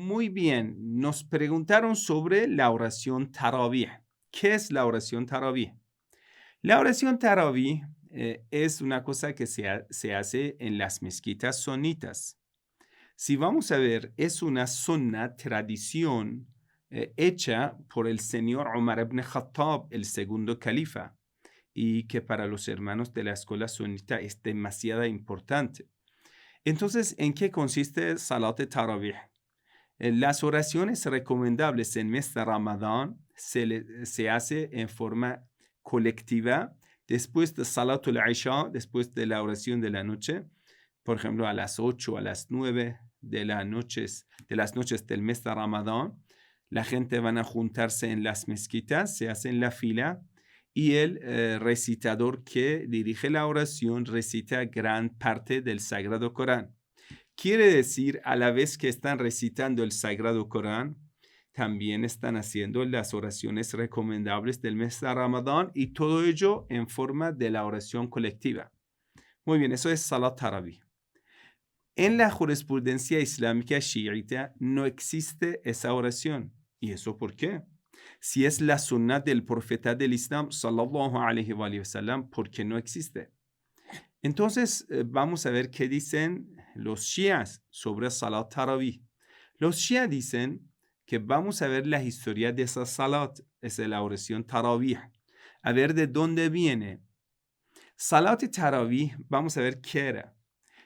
Muy bien, nos preguntaron sobre la oración tarawih. ¿Qué es la oración tarawih? La oración tarawih es una cosa que se hace en las mezquitas sunitas. Si vamos a ver, es una sunna, tradición, hecha por el señor Umar ibn Khattab, el segundo califa, y que para los hermanos de la escuela sunita es demasiado importante. Entonces, ¿en qué consiste Salat Tarawih? Las oraciones recomendables en mes de Ramadán se hace en forma colectiva después de Salatul Isha, después de la oración de la noche, por ejemplo, a las 8, a las 9 de las noches del mes de Ramadán. La gente van a juntarse en las mezquitas, se hace en la fila y el recitador que dirige la oración recita gran parte del Sagrado Corán. Quiere decir, a la vez que están recitando el Sagrado Corán, también están haciendo las oraciones recomendables del mes de Ramadán y todo ello en forma de la oración colectiva. Muy bien, eso es Salat Tarawih. En la jurisprudencia islámica chiita no existe esa oración. ¿Y eso por qué? Si es la sunnah del profeta del Islam, sallallahu alaihi wa sallam, ¿por qué no existe? Entonces, vamos a ver qué dicen los shias sobre Salat Tarawih. Los shias dicen que vamos a ver la historia de esa Salat, es la oración Tarawih, a ver de dónde viene. Salat Tarawih, vamos a ver qué era.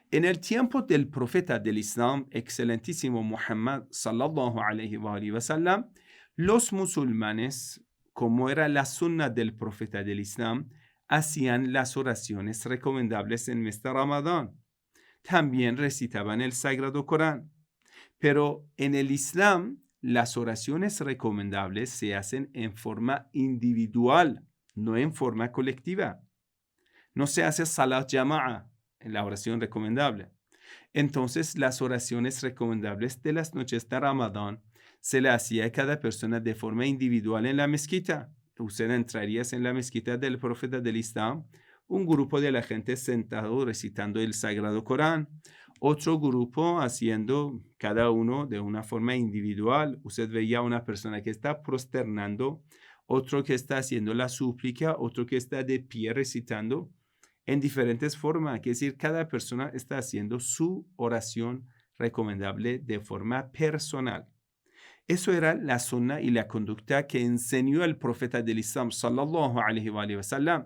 En el tiempo del profeta del Islam, excelentísimo Muhammad, sallallahu alaihi wa sallam, los musulmanes, como era la sunna del profeta del Islam, hacían las oraciones recomendables en mes de Ramadán. También recitaban el Sagrado Corán. Pero en el Islam, las oraciones recomendables se hacen en forma individual, no en forma colectiva. No se hace salat jama'a en la oración recomendable. Entonces, las oraciones recomendables de las noches de Ramadán se le hacía a cada persona de forma individual en la mezquita. Usted entraría en la mezquita del profeta del Islam, un grupo de la gente sentado recitando el Sagrado Corán, otro grupo haciendo cada uno de una forma individual. Usted veía a una persona que está prosternando, otro que está haciendo la súplica, otro que está de pie recitando en diferentes formas. Es decir, cada persona está haciendo su oración recomendable de forma personal. Eso era la sunna y la conducta que enseñó el profeta del Islam, sallallahu alaihi wa sallam.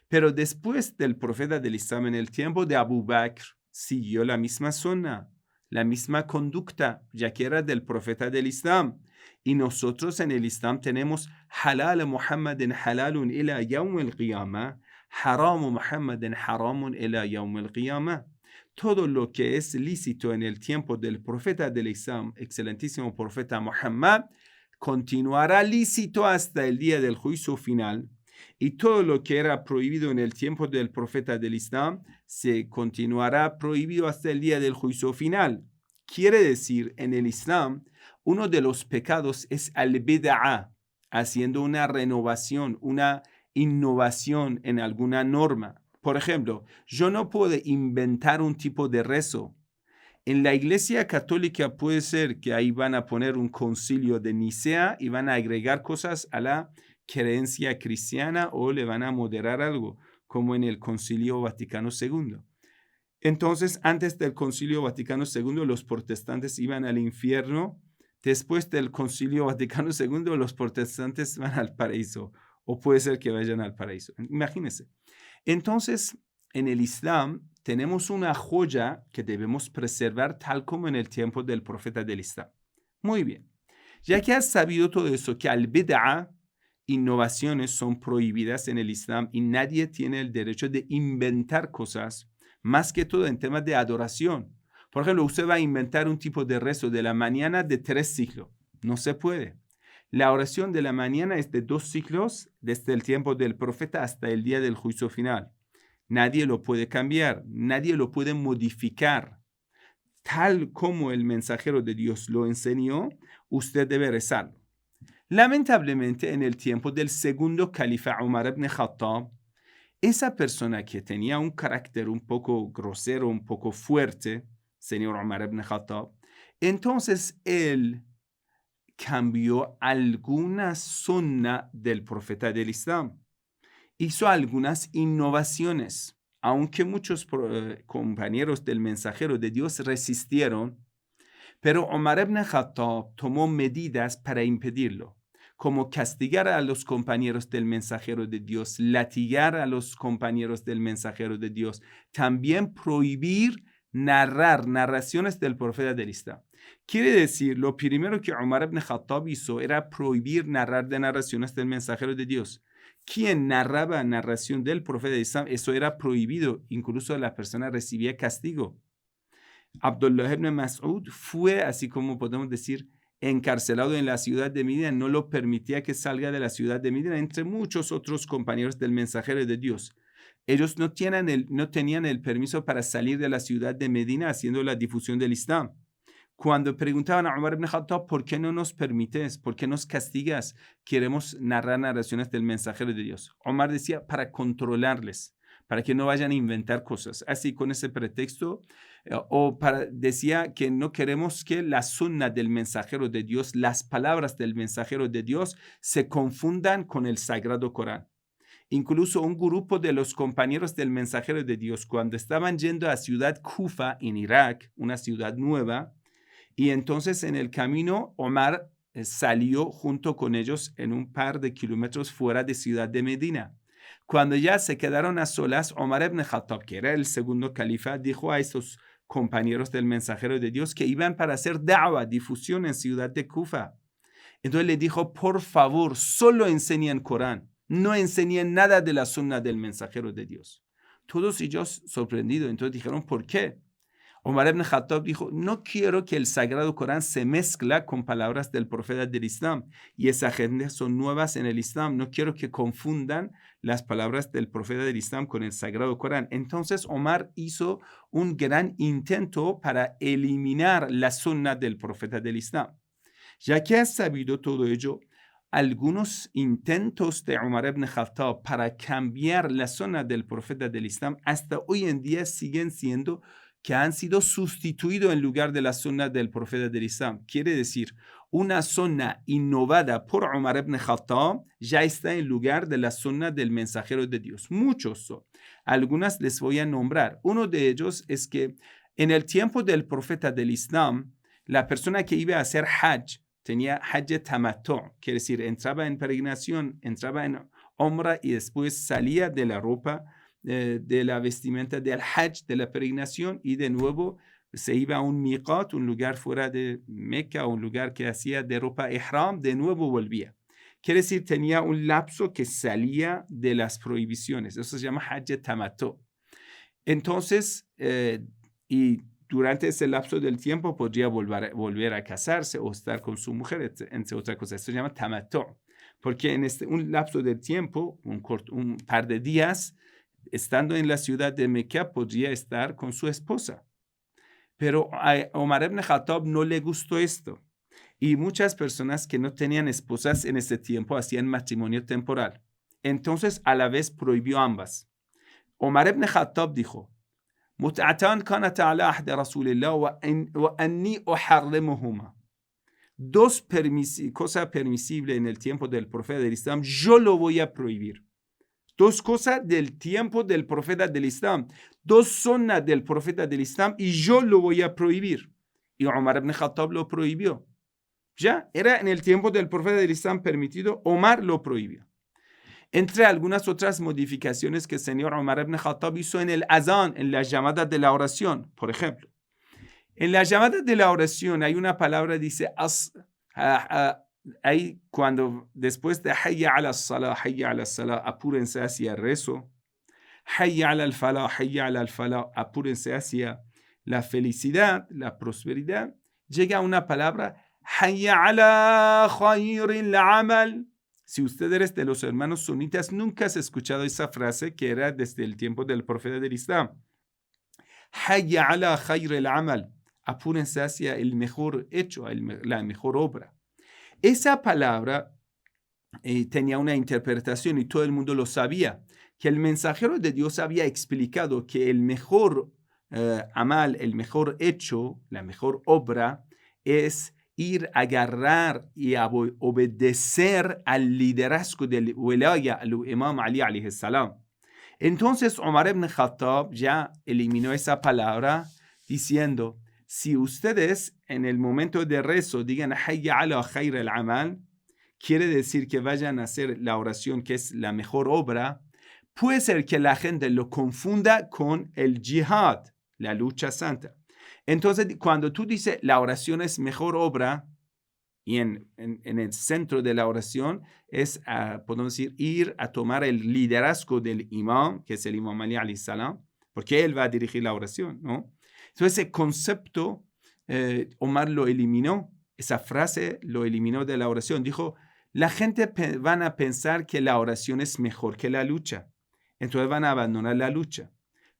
Pero después del profeta del Islam, en el tiempo de Abu Bakr, siguió la misma sunna, la misma conducta, ya que era del profeta del Islam. Y nosotros en el Islam tenemos halal Muhammadin halalun ila yawm al-qiyamah, haram Muhammadin haramun ila yawm al-qiyamah. Todo lo que es lícito en el tiempo del profeta del Islam, excelentísimo profeta Muhammad, continuará lícito hasta el día del juicio final. Y todo lo que era prohibido en el tiempo del profeta del Islam se continuará prohibido hasta el día del juicio final. Quiere decir, en el Islam, uno de los pecados es al-bid'a, haciendo una renovación, una innovación en alguna norma. Por ejemplo, yo no puedo inventar un tipo de rezo. En la Iglesia Católica puede ser que ahí van a poner un concilio de Nicea y van a agregar cosas a la creencia cristiana o le van a moderar algo, como en el Concilio Vaticano II. Entonces, antes del Concilio Vaticano II, los protestantes iban al infierno. Después del Concilio Vaticano II, los protestantes van al paraíso. O puede ser que vayan al paraíso. Imagínense. Entonces, en el Islam tenemos una joya que debemos preservar tal como en el tiempo del profeta del Islam. Muy bien. Ya que has sabido todo eso, que al-bid'a, innovaciones son prohibidas en el Islam y nadie tiene el derecho de inventar cosas, más que todo en temas de adoración. Por ejemplo, usted va a inventar un tipo de rezo de la mañana de 3 ciclos. No se puede. La oración de la mañana es de 2 ciclos desde el tiempo del profeta hasta el día del juicio final. Nadie lo puede cambiar, nadie lo puede modificar. Tal como el mensajero de Dios lo enseñó, usted debe rezarlo. Lamentablemente, en el tiempo del segundo califa Umar ibn Khattab, esa persona que tenía un carácter un poco grosero, un poco fuerte, señor Umar ibn Khattab, Entonces él cambió algunas sunna del profeta del Islam. Hizo algunas innovaciones. Aunque muchos compañeros del mensajero de Dios resistieron, pero Omar ibn Khattab tomó medidas para impedirlo, como castigar a los compañeros del mensajero de Dios, latigar a los compañeros del mensajero de Dios, también prohibir narraciones del profeta del Islam. Quiere decir, lo primero que Omar ibn Khattab hizo era prohibir narrar de narraciones del mensajero de Dios. Quien narraba narración del profeta del Islam, eso era prohibido, incluso la persona recibía castigo. Abdullah ibn Mas'ud fue, así como podemos decir, encarcelado en la ciudad de Medina, no lo permitía que salga de la ciudad de Medina, entre muchos otros compañeros del mensajero de Dios. Ellos no tenían el permiso para salir de la ciudad de Medina haciendo la difusión del Islam. Cuando preguntaban a Umar ibn Khattab, ¿por qué no nos permites? ¿Por qué nos castigas? Queremos narrar narraciones del mensajero de Dios. Omar decía, para controlarles, para que no vayan a inventar cosas. Así, con ese pretexto, decía que no queremos que la sunna del mensajero de Dios, las palabras del mensajero de Dios, se confundan con el sagrado Corán. Incluso un grupo de los compañeros del mensajero de Dios, cuando estaban yendo a ciudad Kufa en Irak, una ciudad nueva, y entonces en el camino Omar salió junto con ellos en un par de kilómetros fuera de ciudad de Medina. Cuando ya se quedaron a solas, Omar ibn Khattab, que era el segundo califa, dijo a esos compañeros del mensajero de Dios que iban para hacer da'wa, difusión en ciudad de Kufa. Entonces le dijo, por favor, solo enseñen Corán, no enseñen nada de la sunna del mensajero de Dios. Todos ellos sorprendidos, entonces dijeron, ¿por qué? Omar ibn Khattab dijo, no quiero que el Sagrado Corán se mezcla con palabras del profeta del Islam y esas gentes son nuevas en el Islam, no quiero que confundan las palabras del profeta del Islam con el Sagrado Corán. Entonces Omar hizo un gran intento para eliminar la sunna del profeta del Islam. Ya que has sabido todo ello, algunos intentos de Umar ibn Khattab para cambiar la sunna del profeta del Islam hasta hoy en día siguen siendo que han sido sustituidos en lugar de la sunna del profeta del Islam. Quiere decir, una sunna innovada por Umar ibn Khattab ya está en lugar de la sunna del mensajero de Dios. Muchos son. Algunas les voy a nombrar. Uno de ellos es que en el tiempo del profeta del Islam, la persona que iba a hacer Hajj tenía Hajj Tamattu, quiere decir, entraba en peregrinación, entraba en Umrah y después salía de la ropa de la vestimenta del Hajj, de la peregrinación, y de nuevo se iba a un miqat, un lugar fuera de Meca, un lugar que hacía de ropa ihram, de nuevo volvía. Quiere decir, tenía un lapso que salía de las prohibiciones. Eso se llama Hajj Tamattu. Entonces, y durante ese lapso del tiempo podría volver a casarse o estar con su mujer, entre otras cosas. Eso se llama Tamattu. Porque en un lapso del tiempo, un par de días, estando en la ciudad de Meca, podría estar con su esposa. Pero a Omar ibn Khattab no le gustó esto. Y muchas personas que no tenían esposas en ese tiempo hacían matrimonio temporal. Entonces, a la vez prohibió ambas. Omar ibn Khattab dijo, متعتان كانت على عهد رسول الله وأني أحرمهما. Dos cosas permisibles en el tiempo del profeta del Islam, yo lo voy a prohibir. Dos cosas del tiempo del profeta del Islam, dos sunnas del profeta del Islam, y yo lo voy a prohibir. Y Omar ibn Khattab lo prohibió. Ya era en el tiempo del profeta del Islam permitido, Omar lo prohibió. Entre algunas otras modificaciones que el señor Omar ibn Khattab hizo en el azán, en la llamada de la oración, por ejemplo. En la llamada de la oración hay una palabra, dice, hay cuando después de hayya ala salah, apúrense hacia el rezo, hayya ala al falah, apúrense hacia la felicidad, la prosperidad, llega una palabra, hayya ala khayril amal. Si usted eres de los hermanos sunitas, nunca has escuchado esa frase que era desde el tiempo del profeta del Islam. Hayya ala khayril amal, apúrense hacia el mejor hecho, la mejor obra. Esa palabra tenía una interpretación y todo el mundo lo sabía, que el mensajero de Dios había explicado que el mejor amal, el mejor hecho, la mejor obra, es ir a agarrar y a obedecer al liderazgo del wilaya, al Imam Ali alayhi salam. Entonces Omar ibn Khattab ya eliminó esa palabra diciendo, si ustedes en el momento de rezo digan hayya ala khayr al-amal, quiere decir que vayan a hacer la oración que es la mejor obra, puede ser que la gente lo confunda con el jihad, la lucha santa. Entonces, cuando tú dices la oración es mejor obra, y en el centro de la oración es, podemos decir, ir a tomar el liderazgo del imam, que es el Imam Ali alayhi salam, porque él va a dirigir la oración, ¿no? Entonces, ese concepto, Omar lo eliminó, esa frase lo eliminó de la oración. Dijo, la gente van a pensar que la oración es mejor que la lucha. Entonces van a abandonar la lucha.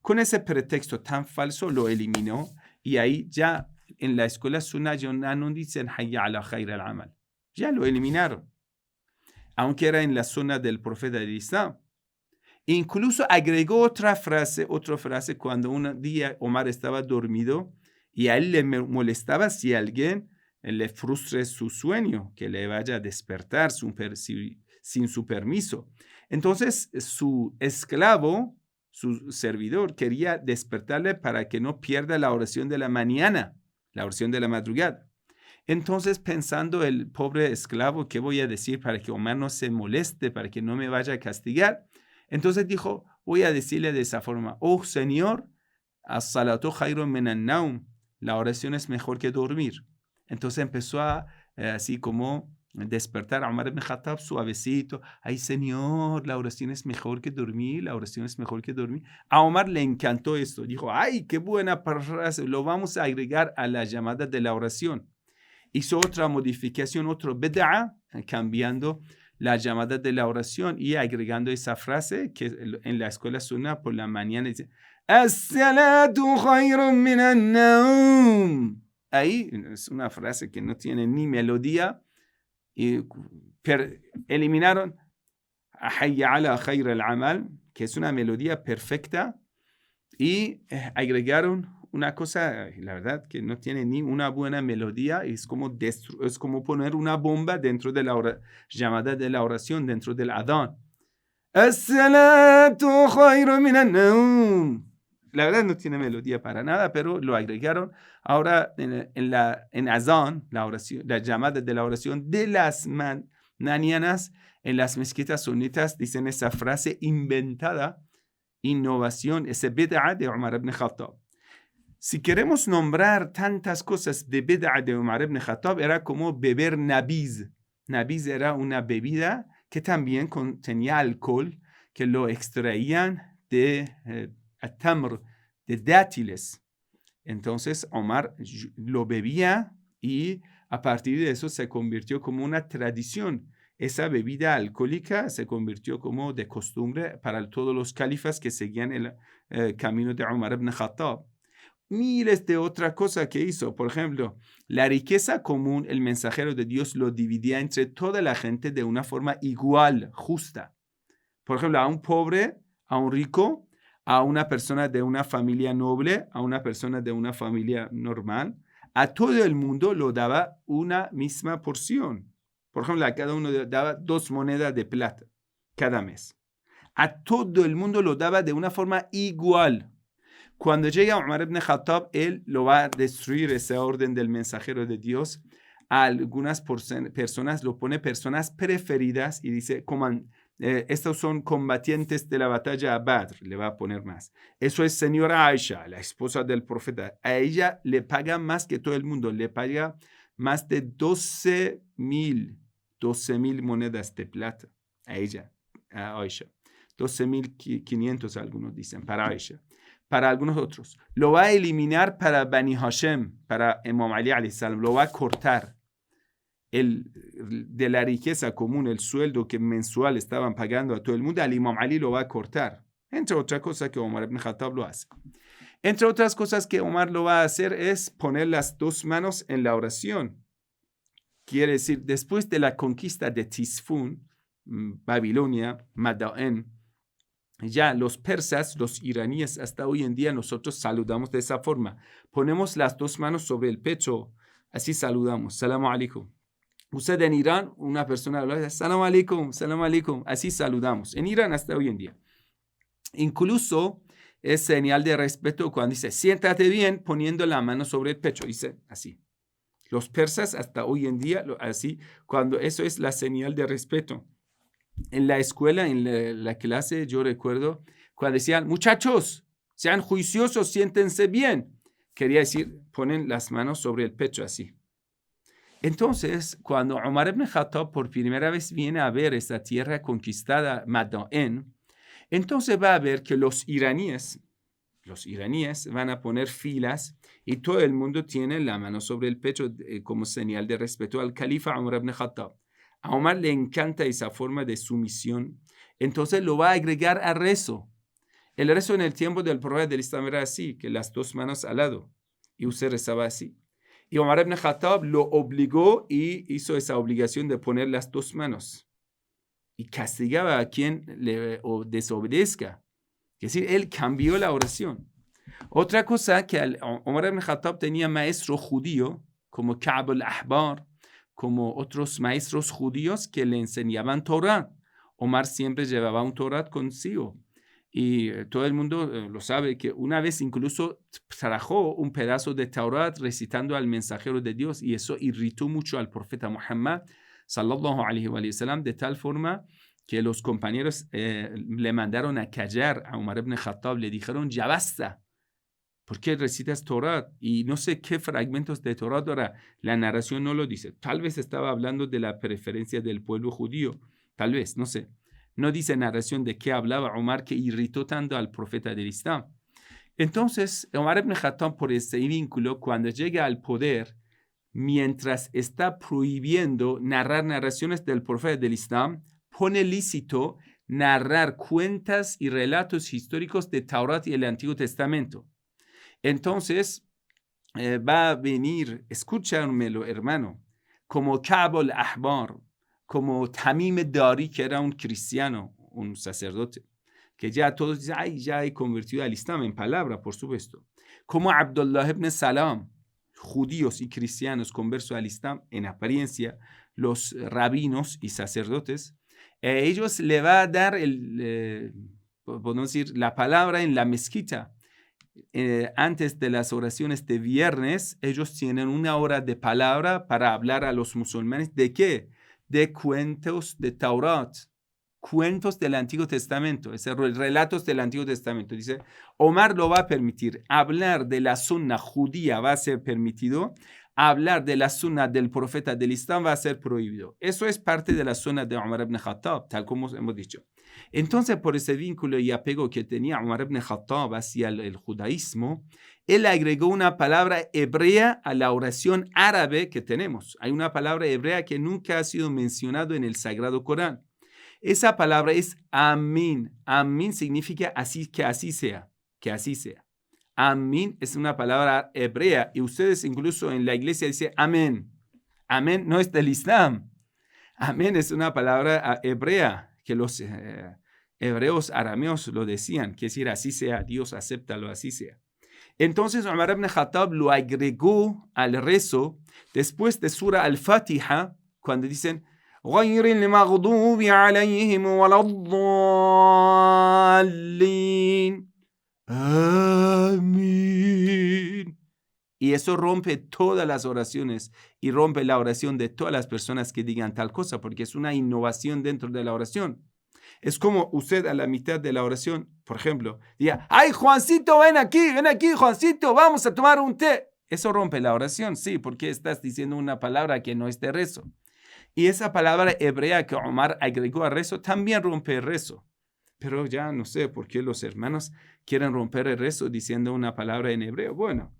Con ese pretexto tan falso lo eliminó y ahí ya en la escuela Sunnah ya no dicen hayya ala khayr al-amal. Ya lo eliminaron. Aunque era en la Sunnah del profeta del Islam. Incluso agregó otra frase cuando un día Omar estaba dormido y a él le molestaba si alguien le frustre su sueño, que le vaya a despertar sin su permiso. Entonces su esclavo, su servidor, quería despertarle para que no pierda la oración de la mañana, la oración de la madrugada. Entonces, pensando el pobre esclavo, ¿qué voy a decir para que Omar no se moleste, para que no me vaya a castigar? Entonces dijo, voy a decirle de esa forma, oh Señor, as-salatu khayrun minan naum, la oración es mejor que dormir. Entonces empezó a, así como despertar a Omar ibn Khattab suavecito. Ay, Señor, la oración es mejor que dormir, la oración es mejor que dormir. A Omar le encantó esto. Dijo, ay, qué buena frase, lo vamos a agregar a la llamada de la oración. Hizo otra modificación, otro bid'a, cambiando la llamada de la oración y agregando esa frase que en la escuela Sunnah por la mañana dice, as-salatu khayrun minan naum. Ahí es una frase que no tiene ni melodía y eliminaron hayya ala khayr al-amal, que es una melodía perfecta, y agregaron una cosa, la verdad, que no tiene ni una buena melodía, es como poner una bomba dentro de la llamada de la oración, dentro del adán. As-salatu khayrun minan naum. La verdad no tiene melodía para nada, pero lo agregaron. Ahora en azán, la oración, la llamada de la oración de las mañanas, en las mezquitas sunitas dicen esa frase inventada, innovación, ese bid'a de Umar ibn Khattab. Si queremos nombrar tantas cosas de bid'a de Umar ibn Khattab, era como beber nabiz. Nabiz era una bebida que también contenía alcohol, que lo extraían de tamr, de dátiles. Entonces Omar lo bebía y a partir de eso se convirtió como una tradición. Esa bebida alcohólica se convirtió como de costumbre para todos los califas que seguían el camino de Umar ibn Khattab. Miles de otras cosas que hizo. Por ejemplo, la riqueza común, el mensajero de Dios lo dividía entre toda la gente de una forma igual, justa. Por ejemplo, a un pobre, a un rico, a una persona de una familia noble, a una persona de una familia normal, a todo el mundo lo daba una misma porción. Por ejemplo, a cada uno daba 2 monedas de plata cada mes. A todo el mundo lo daba de una forma igual. Cuando llega Umar ibn Khattab, él lo va a destruir ese orden del mensajero de Dios. A algunas personas lo pone personas preferidas y dice, estos son combatientes de la batalla a Badr, le va a poner más. Eso es señora Aisha, la esposa del profeta. A ella le paga más que todo el mundo, le paga más de 12,000 monedas de plata a ella, a Aisha. 12,500 algunos dicen, para Aisha. Para algunos otros. Lo va a eliminar para Bani Hashem, para Imam Ali alayhi salam, lo va a cortar. De la riqueza común, el sueldo que mensual estaban pagando a todo el mundo, al Imam Ali lo va a cortar. Entre otras cosas que Omar ibn Khattab lo hace. Entre otras cosas que Omar lo va a hacer es poner las 2 manos en la oración. Quiere decir, después de la conquista de Tisfun, Babilonia, Madain, ya los persas, los iraníes, hasta hoy en día nosotros saludamos de esa forma. Ponemos las 2 manos sobre el pecho Así saludamos. Salam alaikum. Usted en Irán, una persona habla, salam alaikum, salam alaikum. Así saludamos. En Irán hasta hoy en día. Incluso es señal de respeto cuando dice, siéntate bien, poniendo la mano sobre el pecho. Dice así. Los persas hasta hoy en día, así, cuando eso es la señal de respeto. En la escuela, en la clase, yo recuerdo cuando decían, muchachos, sean juiciosos, siéntense bien. Quería decir, ponen las manos sobre el pecho así. Entonces, cuando Umar ibn Khattab por primera vez viene a ver esta tierra conquistada, Madain, entonces va a ver que los iraníes van a poner filas y todo el mundo tiene la mano sobre el pecho como señal de respeto al califa Umar ibn Khattab. A Umar le encanta esa forma de sumisión, entonces lo va a agregar al rezo. El rezo en el tiempo del profeta del Islam era así, que las dos manos al lado, y usted rezaba así. Y Umar ibn Khattab lo obligó y hizo esa obligación de poner las dos manos. Y castigaba a quien le desobedezca. Es decir, él cambió la oración. Otra cosa que Umar ibn Khattab tenía maestro judío, como Ka'b al-Ahbar, como otros maestros judíos que le enseñaban Torah. Omar siempre llevaba un Torah consigo. Y todo el mundo lo sabe, que una vez incluso trajo un pedazo de Torah recitando al mensajero de Dios, y eso irritó mucho al profeta Muhammad, sallallahu alaihi wa sallam, de tal forma que los compañeros le mandaron a callar a Umar ibn Khattab, le dijeron, ya basta, ¿por qué recitas Torah? Y no sé qué fragmentos de Torah ahora, la narración no lo dice. Tal vez estaba hablando de la preferencia del pueblo judío, tal vez, no sé. No dice narración de qué hablaba Umar que irritó tanto al profeta del Islam. Entonces, Umar ibn Khattab, por ese vínculo, cuando llega al poder, mientras está prohibiendo narrar narraciones del profeta del Islam, pone lícito narrar cuentas y relatos históricos de Taurat y el Antiguo Testamento. Entonces, va a venir, escúchamelo, hermano, como Ka'b al-Ahbar, como Tamim Dari, que era un cristiano, un sacerdote, que ya todos dicen, ay, ya he convertido al Islam en palabra, por supuesto. Como Abdullah ibn Salam, judíos y cristianos conversos al Islam en apariencia, los rabinos y sacerdotes, ellos le va a dar podemos decir, la palabra en la mezquita. Antes de las oraciones de viernes, ellos tienen una hora de palabra para hablar a los musulmanes. ¿De qué? De cuentos de Taurat, cuentos del Antiguo Testamento, relatos del Antiguo Testamento. Dice, Omar lo va a permitir. Hablar de la sunna judía va a ser permitido. Hablar de la sunna del profeta del Islam va a ser prohibido. Eso es parte de la sunna de Umar ibn Khattab, tal como hemos dicho. Entonces, por ese vínculo y apego que tenía Umar ibn Khattab hacia el judaísmo, él agregó una palabra hebrea a la oración árabe que tenemos. Hay una palabra hebrea que nunca ha sido mencionada en el Sagrado Corán. Esa palabra es amín. Amín significa así, que así sea, que así sea. Amín es una palabra hebrea y ustedes incluso en la iglesia dicen amén. Amén no es del Islam. Amén es una palabra hebrea que los hebreos arameos lo decían, que decir así sea, Dios acéptalo, así sea. Entonces Umar ibn Khattab lo agregó al rezo después de Sura al-Fatiha, cuando dicen غير المغضوب عليهم ولا الضالين. Amén. Y eso rompe todas las oraciones y rompe la oración de todas las personas que digan tal cosa, porque es una innovación dentro de la oración. Es como usted a la mitad de la oración, por ejemplo, diga, ¡ay, Juancito, ven aquí, Juancito, vamos a tomar un té! Eso rompe la oración, sí, porque estás diciendo una palabra que no es de rezo. Y esa palabra hebrea que Omar agregó al rezo también rompe el rezo. Pero ya no sé por qué los hermanos quieren romper el rezo diciendo una palabra en hebreo. Bueno,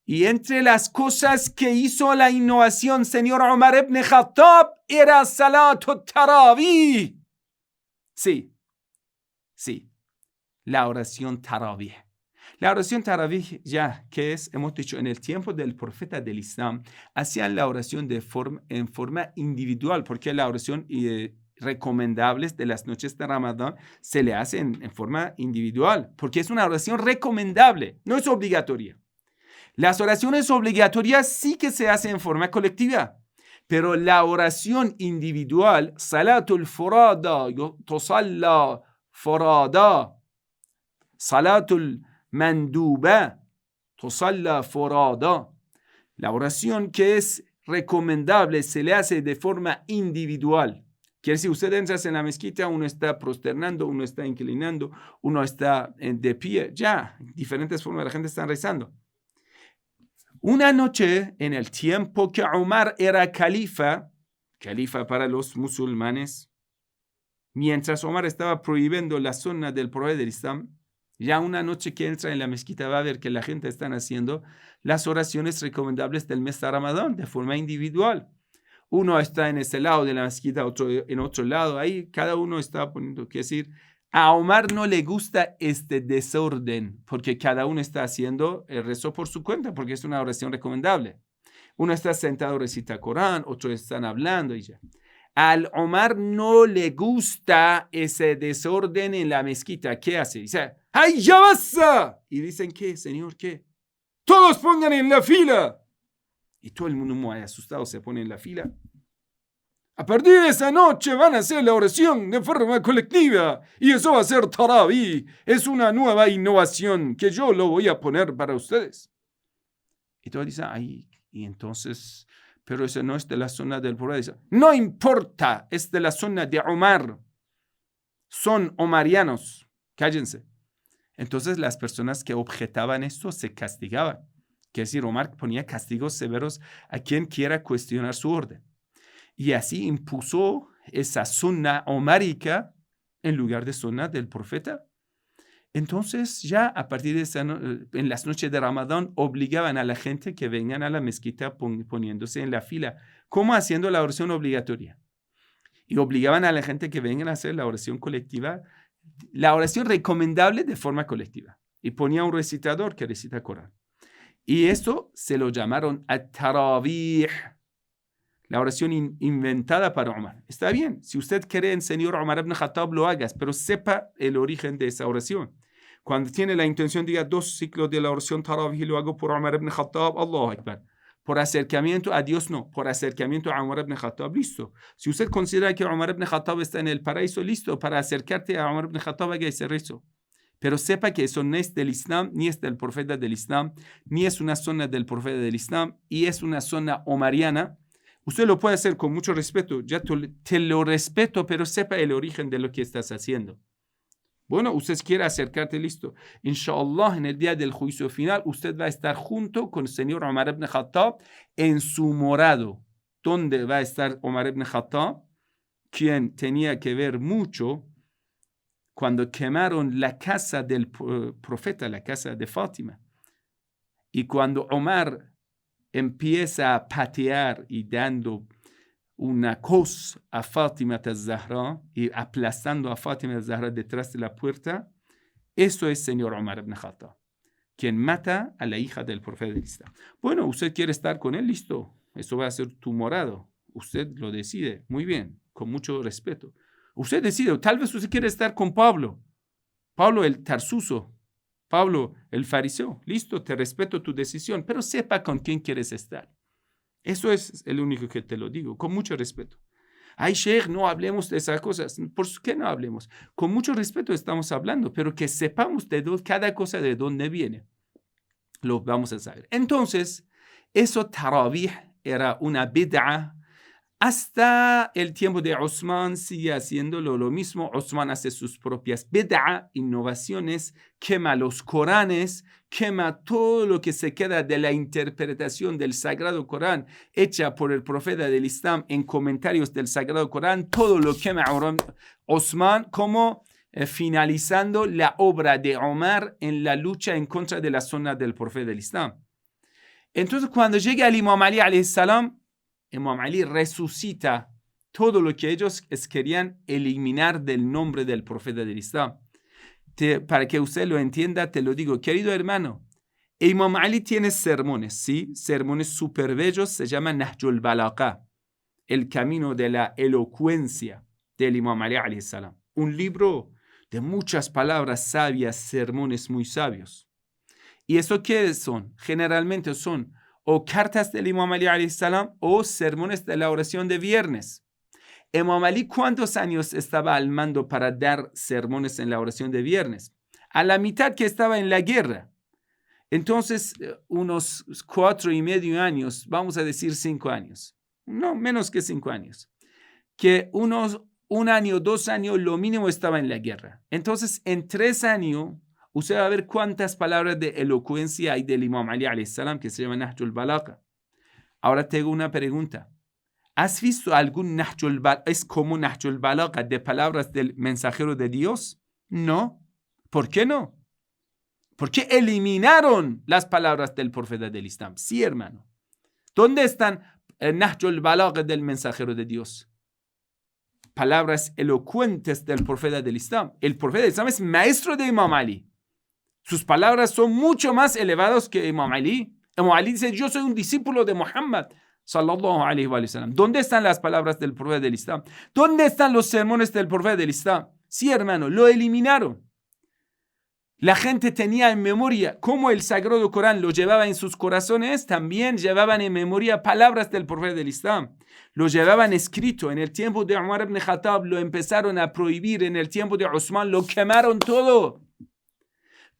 y entre las cosas que hizo la innovación, señor Umar ibn Khattab, era Salat Tarawih. Sí, la oración Tarawih. La oración Tarawih, ya que es, hemos dicho, en el tiempo del profeta del Islam, hacían la oración en forma individual, porque la oración recomendables de las noches de Ramadán se le hacen en forma individual, porque es una oración recomendable, no es obligatoria. Las oraciones obligatorias sí que se hacen en forma colectiva, pero la oración individual, salatul furada, tusalla furada, salatul manduba, tusalla furada. La oración que es recomendable se le hace de forma individual. Quiere decir, usted entra en la mezquita, uno está prosternando, uno está inclinando, uno está de pie, ya, diferentes formas, la gente está rezando. Una noche, en el tiempo que Umar era califa para los musulmanes, mientras Umar estaba prohibiendo la sunna del profeta del Islam, ya una noche que entra en la mezquita va a ver que la gente está haciendo las oraciones recomendables del mes de Ramadán de forma individual. Uno está en ese lado de la mezquita, otro en otro lado, ahí cada uno está poniendo, que decir, a Omar no le gusta este desorden, porque cada uno está haciendo el rezo por su cuenta, porque es una oración recomendable. Uno está sentado, recita Corán, otros están hablando y ya. Al Omar no le gusta ese desorden en la mezquita. ¿Qué hace? Dice, ¡ay, ya basta! Y dicen, ¿qué, señor, qué? Todos pongan en la fila. Y todo el mundo muy asustado se pone en la fila. A partir de esa noche van a hacer la oración de forma colectiva y eso va a ser Tarawih. Es una nueva innovación que yo lo voy a poner para ustedes. Y todos dicen, ay, y entonces, pero eso no es de la zona del profeta. No importa, es de la zona de Omar. Son omarianos, cállense. Entonces las personas que objetaban esto se castigaban. Quiere decir, Omar ponía castigos severos a quien quiera cuestionar su orden. Y así impuso esa sunna omárica en lugar de sunna del profeta. Entonces ya a partir de en las noches de Ramadán obligaban a la gente que vengan a la mezquita poniéndose en la fila, como haciendo la oración obligatoria. Y obligaban a la gente que vengan a hacer la oración colectiva, la oración recomendable de forma colectiva. Y ponía un recitador que recita Corán. Y esto se lo llamaron at-tarawih, la oración inventada para Omar. Está bien, si usted cree en señor Omar ibn Khattab, lo hagas, pero sepa el origen de esa oración. Cuando tiene la intención, diga 2 ciclos de la oración Tarawih, lo hago por Omar ibn Khattab, Allahu Akbar. Por acercamiento a Dios, no. Por acercamiento a Omar ibn Khattab, listo. Si usted considera que Omar ibn Khattab está en el paraíso, listo. Para acercarte a Omar ibn Khattab, haga ese rezo. Pero sepa que eso no es del Islam, ni es del profeta del Islam, ni es una zona del profeta del Islam, y es una zona omariana. Usted lo puede hacer con mucho respeto, ya te lo respeto, pero sepa el origen de lo que estás haciendo. Bueno, usted quiere acercarte, listo. Inshallah, en el día del juicio final, usted va a estar junto con el señor Omar ibn Khattab en su morado. ¿Dónde va a estar Omar ibn Khattab? Quien tenía que ver mucho cuando quemaron la casa del profeta, la casa de Fátima. Y cuando Omar empieza a patear y dando una cos a Fátima al-Zahra y aplastando a Fátima al-Zahra detrás de la puerta, eso es señor Omar ibn Khattab, quien mata a la hija del profeta del Islam. Bueno, usted quiere estar con él, listo, eso va a ser tu morado, usted lo decide, muy bien, con mucho respeto. Usted decide, tal vez usted quiere estar con Pablo el Tarsuso, Pablo el fariseo, listo, te respeto tu decisión, pero sepa con quién quieres estar. Eso es el único que te lo digo, con mucho respeto. Ay, Sheikh, no hablemos de esas cosas. ¿Por qué no hablemos? Con mucho respeto estamos hablando, pero que sepamos cada cosa de dónde viene. Lo vamos a saber. Entonces, eso Tarawih era una bid'a. Hasta el tiempo de Osman sigue haciéndolo lo mismo. Osman hace sus propias bid'a, innovaciones, quema los Coranes, quema todo lo que se queda de la interpretación del Sagrado Corán hecha por el profeta del Islam en comentarios del Sagrado Corán. Todo lo quema Osman como finalizando la obra de Omar en la lucha en contra de la sunna del profeta del Islam. Entonces, cuando llega el Imam Ali alayhi salam, Imam Ali resucita todo lo que ellos querían eliminar del nombre del profeta del Islam. Para que usted lo entienda, te lo digo, querido hermano, Imam Ali tiene sermones, ¿sí? Sermones súper bellos, se llama Nahjul Balagha, el camino de la elocuencia del Imam Ali alayhi salam. Un libro de muchas palabras sabias, sermones muy sabios. ¿Y eso qué son? Generalmente son o cartas del Imam Ali alayhi salam o sermones de la oración de viernes. Imam Ali, ¿cuántos años estaba al mando para dar sermones en la oración de viernes? A la mitad que estaba en la guerra. Entonces, unos 4.5 años, vamos a decir 5 años. No, menos que 5 años. Que unos 1 año, 2 años, lo mínimo estaba en la guerra. Entonces, en 3 años, usted va a ver cuántas palabras de elocuencia hay del Imam Ali alayhi salam que se llama Nahjul Balagha. Ahora tengo una pregunta. ¿Has visto algún Nahjul Balagha? ¿Es como Nahjul Balagha de palabras del mensajero de Dios? No. ¿Por qué no? Porque eliminaron las palabras del profeta del Islam. Sí, hermano. ¿Dónde están Nahjul Balagha del mensajero de Dios? Palabras elocuentes del profeta del Islam. El profeta del Islam es maestro de Imam Ali. Sus palabras son mucho más elevadas que Imam Ali. Imam Ali dice, yo soy un discípulo de Muhammad, sallallahu alayhi wa sallam. ¿Dónde están las palabras del profeta del Islam? ¿Dónde están los sermones del profeta del Islam? Sí, hermano, lo eliminaron. La gente tenía en memoria, como el Sagrado Corán lo llevaba en sus corazones, también llevaban en memoria palabras del profeta del Islam. Lo llevaban escrito. En el tiempo de Umar ibn Khattab lo empezaron a prohibir. En el tiempo de Usman lo quemaron todo.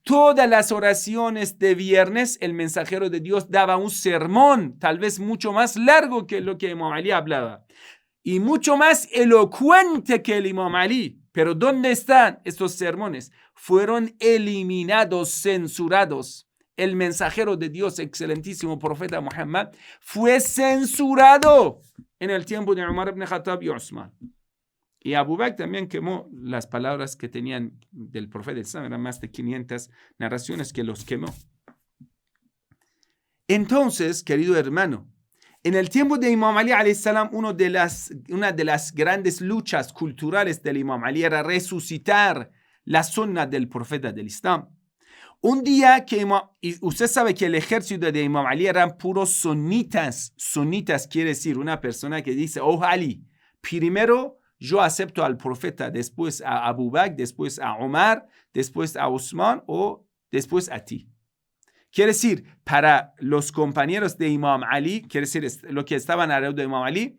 Todas las oraciones de viernes, el mensajero de Dios daba un sermón, tal vez mucho más largo que lo que Imam Ali hablaba. Y mucho más elocuente que el Imam Ali. Pero ¿dónde están estos sermones? Fueron eliminados, censurados. El mensajero de Dios, excelentísimo profeta Muhammad, fue censurado en el tiempo de Umar ibn Khattab y Usman. Y Abu Bakr también quemó las palabras que tenían del profeta Islam. Eran más de 500 narraciones que los quemó. Entonces, querido hermano, en el tiempo de Imam Ali alayhi salam, una de las grandes luchas culturales del Imam Ali era resucitar la sunna del profeta del Islam. Un día que y usted sabe que el ejército de Imam Ali eran puros sunitas. Sunitas quiere decir una persona que dice, oh Ali, primero yo acepto al profeta, después a Abu Bakr, después a Omar, después a Usman o después a ti. Quiere decir, para los compañeros de Imam Ali, quiere decir lo que estaban alrededor de Imam Ali,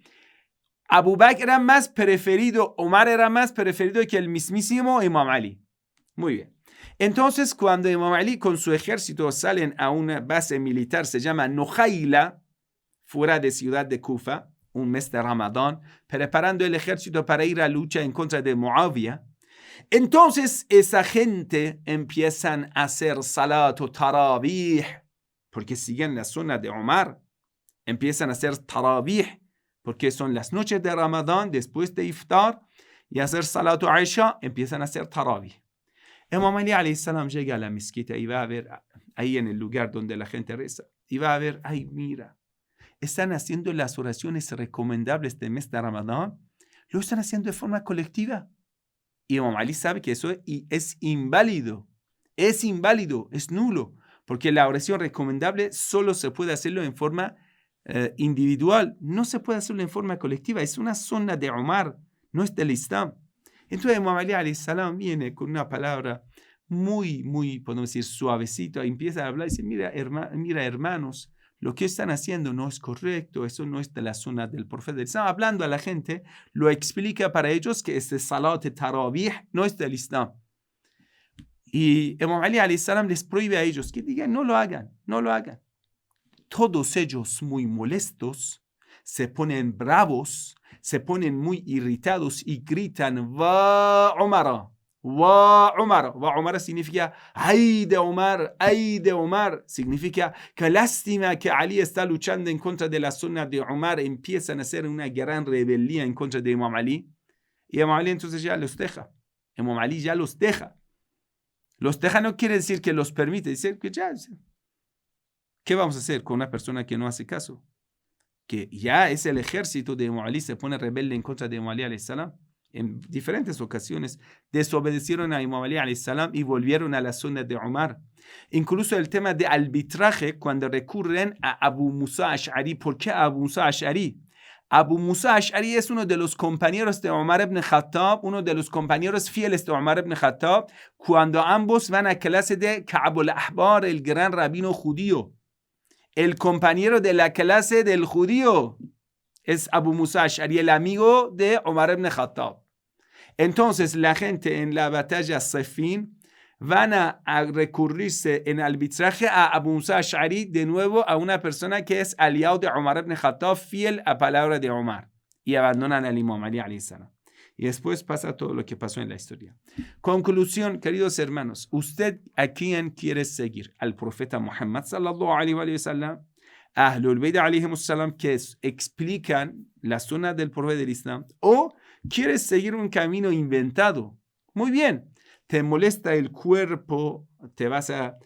Abu Bakr era más preferido, Omar era más preferido que el mismísimo Imam Ali. Muy bien. Entonces, cuando Imam Ali con su ejército salen a una base militar, se llama Nujaila, fuera de ciudad de Kufa, un mes de Ramadán, preparando el ejército para ir a lucha en contra de Muawiyah. Entonces esa gente empiezan a hacer salat o tarawih, porque siguen la sunna de Omar. Empiezan a hacer tarawih, porque son las noches de Ramadán, después de iftar, y hacer salat o Aisha, empiezan a hacer tarawih. Imam Ali alayhi salam llega a la mezquita y va a ver, ahí en el lugar donde la gente reza, y va a ver, ay, mira, están haciendo las oraciones recomendables del mes de Ramadán, lo están haciendo de forma colectiva. Y Imam Ali sabe que eso es inválido, es nulo, porque la oración recomendable solo se puede hacerlo en forma individual, no se puede hacerlo en forma colectiva, es una sunna de Omar, no es del Islam. Entonces Imam Ali alayhi salam viene con una palabra muy, podemos decir, suavecito, empieza a hablar y dice, mira hermanos, lo que están haciendo no es correcto, eso no es de la sunna del profeta. Están hablando a la gente, lo explica para ellos que este salat tarawih no es del Islam. Y Imam Ali alayhi salam les prohíbe a ellos que digan, no lo hagan. Todos ellos muy molestos, se ponen bravos, se ponen muy irritados y gritan, va Umar. Wa Umar significa ay de Umar, significa que lástima que Ali está luchando en contra de la sunna de Umar. Empiezan a hacer una gran rebelión en contra de Imam Ali, y Imam Ali entonces ya los deja. Los deja no quiere decir que los permite, dice que ya, ¿qué vamos a hacer con una persona que no hace caso? Que ya es el ejército de Imam Ali, se pone rebelde en contra de Imam Ali alayhi salam. En diferentes ocasiones desobedecieron a Imam Ali alayhi salam y volvieron a la sunna de Umar. Incluso el tema de arbitraje, cuando recurren a Abu Musa Ash'ari. ¿Por qué a Abu Musa Ash'ari? Abu Musa Ash'ari es uno de los compañeros de Omar ibn Khattab, uno de los compañeros fieles de Omar ibn Khattab, cuando ambos van a clase de Ka'b al-Ahbar, el gran rabino judío. El compañero de la clase del judío es Abu Musa Ash'ari, el amigo de Omar ibn Khattab. Entonces la gente en la batalla Siffin van a recurrirse en arbitraje a Abu Musa Ash'ari, de nuevo a una persona que es aliado de Omar ibn Khattab, fiel a palabra de Omar, y abandonan al Imam Ali alayhi salam. Y después pasa todo lo que pasó en la historia. Conclusión, queridos hermanos, ¿usted a quién quiere seguir? ¿Al profeta Muhammad sallallahu alayhi wa sallam? Ahlul Bayt alayhimus salam, que explican la sunna del profeta del Islam, o quieres seguir un camino inventado? Muy bien. Te molesta el cuerpo, te vas a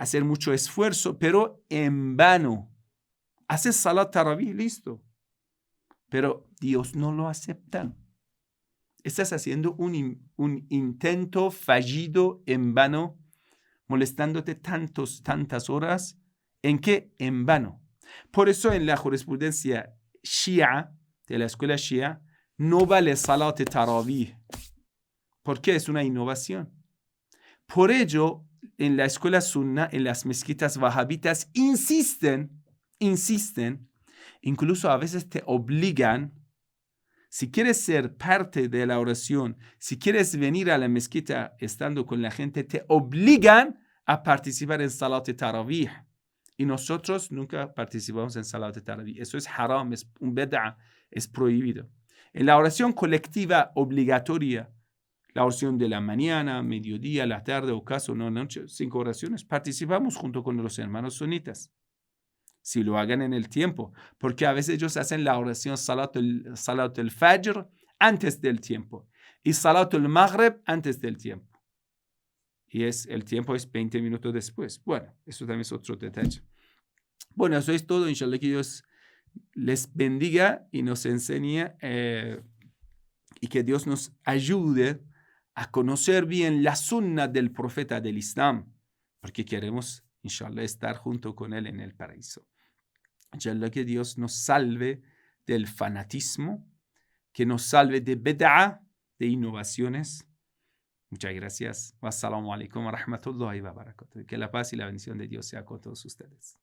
hacer mucho esfuerzo, pero en vano. Haces salat tarawih, listo. Pero Dios no lo acepta. Estás haciendo un intento fallido en vano, molestándote tantas horas. ¿En qué? En vano. Por eso en la jurisprudencia Shia, de la escuela Shia, no vale salat tarawih. ¿Por qué? Es una innovación. Por ello, en la escuela sunna, en las mezquitas wahabitas, insisten, incluso a veces te obligan, si quieres ser parte de la oración, si quieres venir a la mezquita estando con la gente, te obligan a participar en salat tarawih. Y nosotros nunca participamos en salat tarawih. Eso es haram, es un bid'a, es prohibido. En la oración colectiva obligatoria, la oración de la mañana, mediodía, la tarde, ocaso, no noche, 5 oraciones, participamos junto con los hermanos sunitas. Si lo hagan en el tiempo, porque a veces ellos hacen la oración salat al-fajr antes del tiempo y salat al-maghrib antes del tiempo. Y el tiempo es 20 minutos después. Bueno, eso también es otro detalle. Bueno, eso es todo. Inshallah que Dios les bendiga y nos enseñe y que Dios nos ayude a conocer bien la sunna del profeta del Islam, porque queremos, inshallah, estar junto con él en el paraíso. Inshallah que Dios nos salve del fanatismo, que nos salve de bid'a, de innovaciones. Muchas gracias. Wassalamu alaikum wa rahmatullahi wa barakatuh. Que la paz y la bendición de Dios sea con todos ustedes.